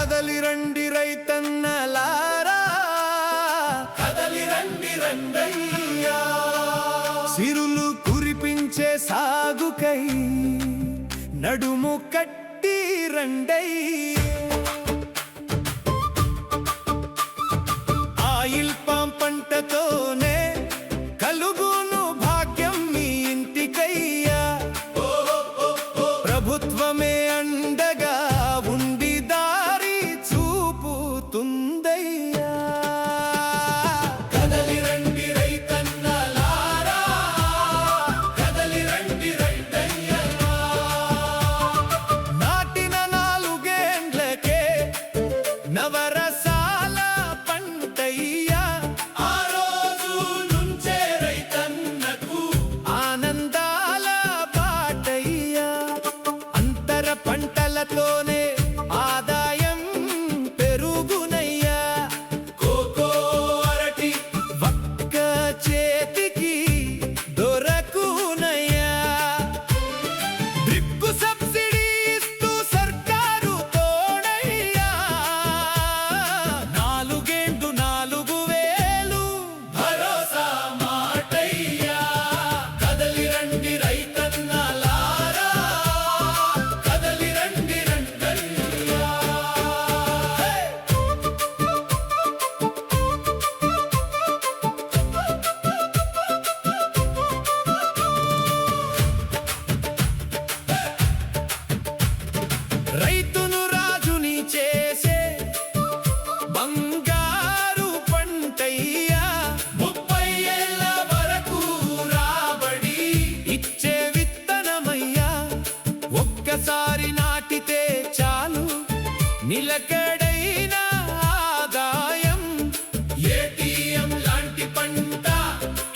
కదలి రండి రైతన్నలారా, కదలి రండి రండయ్యా, సిరులు కురిపించే సాగుకై నడుము కట్టి రండయ్యా. ఆయిల్ పామ్ పంటతోనే కలుగును భాగ్యం మీ ఇంటికయ్యా. ప్రభుత్వమే అండగా ఉండి దారి చూపుతుందయ్యా. కదలి రండి రైతన్నలారా, కదలి రండి రైతయ్యా. నాటిన 4 ఏండ్లకే నవరసాల పంటయ్యా. ఆ రోజు నుంచే రైతన్నకు ఆనందాల బాటయ్యా. అంతర పంటలతోనే ఆదాయం పెరుగునయ్యా. కోకో అరటి వక్క చేతికి దొరకునయ్యా. డ్రిప్ సబ్సిడీ ఇస్తూ సర్కారు తోడయ్యా. 4 ఏళ్ళు 4,000 భరోసా మాటయ్యా. కదలి రండి రైతన్నలారా, కదలి రండి రండయ్యా. రైతును రాజుని చేసే బంగారు పంటయ్యా. 30 ఏళ్ల వరకు రాబడి ఇచ్చే విత్తనమయ్యా. ఒక్కసారి నాటితే చాలు నిలకడైన ఆదాయం. ఏటీఎం లాంటి పంట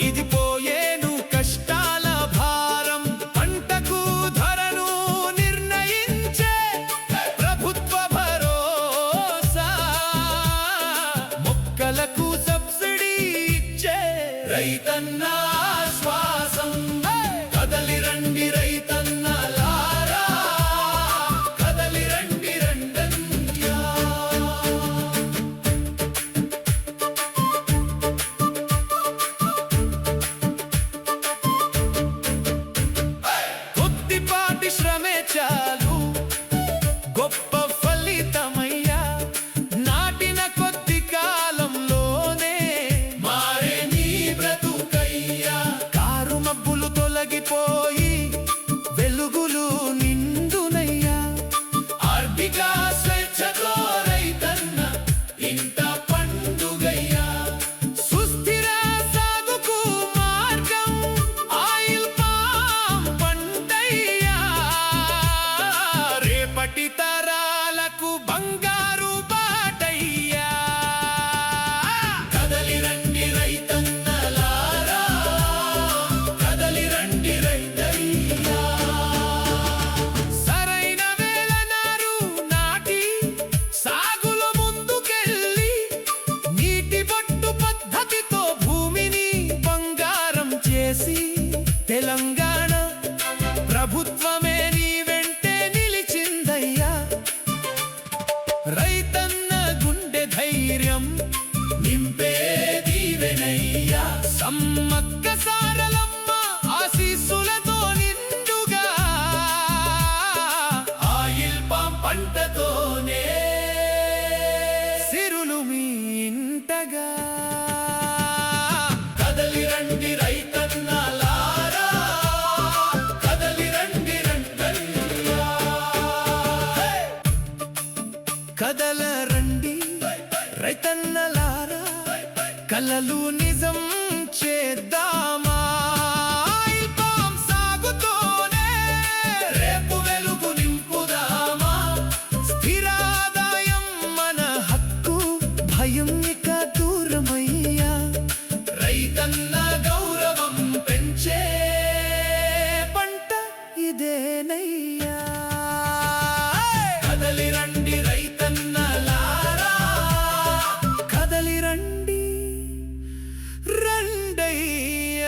ఇది, పోయేను కష్టాల భారం. పంటకు ధరను నిర్ణయించే ప్రభుత్వ భరోసా. మొక్కలకు సబ్సిడీ ఇచ్చే రైతన్న శ్వాసం. కదలి రండి రైతన్నలారా, కదలి రండి రండయ్యా. కొద్దిపాటి శ్రమే చాలు గొప్ప ఫలితమయ్యా. నాటిన కొద్ది కాలంలోనే మారే నీ బ్రతుకయ్యా. కారు మబ్బులు తొలగిపోయి వెలుగులు నిండునయ్యా. ఆర్థిక స్వేచ్ఛతో రైతన్న ఇంత పండుగయ్యా. సుస్థిర సాగుకు మార్గం ఆయిల్ పామ్ పంటయ్యా. రేపటి తరాలకు బంగారు బాటయ్యా. కదలి రండి రైతన్నలారా, కదలి రండి రైతయ్యా. సరైన వేళ నారు నాటి సాగులో ముందుకెళ్ళి నీటి బొట్టు పద్ధతితో భూమిని బంగారం చేసి తెలంగాణ ప్రభుత్వమే నీ వెంటే నిలిచిందయ్యా. రైతన్న గుండె ధైర్యం నింపే దీవెనయ్యా. సమ్మక్క సారలమ్మ ఆశీస్సులతో నిండుగా ఆయిల్ పామ్ పంటతోనే సిరులు మీ ఇంటగా. కదలి రండి రైతన్నలారా, కదలి రండి రండయ్యా. కదల రండి రైతన్నలారా, కలలు నిజం చేద్దామా. ఆయిల్ పామ్ సాగుతోనే రేపు వెలుగు నింపుదామా. స్థిరాదాయం మన హక్కు, భయం ఇక దూరమయ్యా. రైతన్న గౌరవం పెంచే పంట ఇదేనయ్యా. కదలి రండి రైతన్నలారా, కదలి రండి రండయ్యా.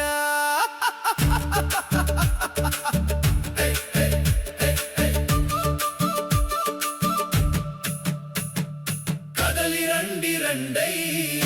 రండయ్యా.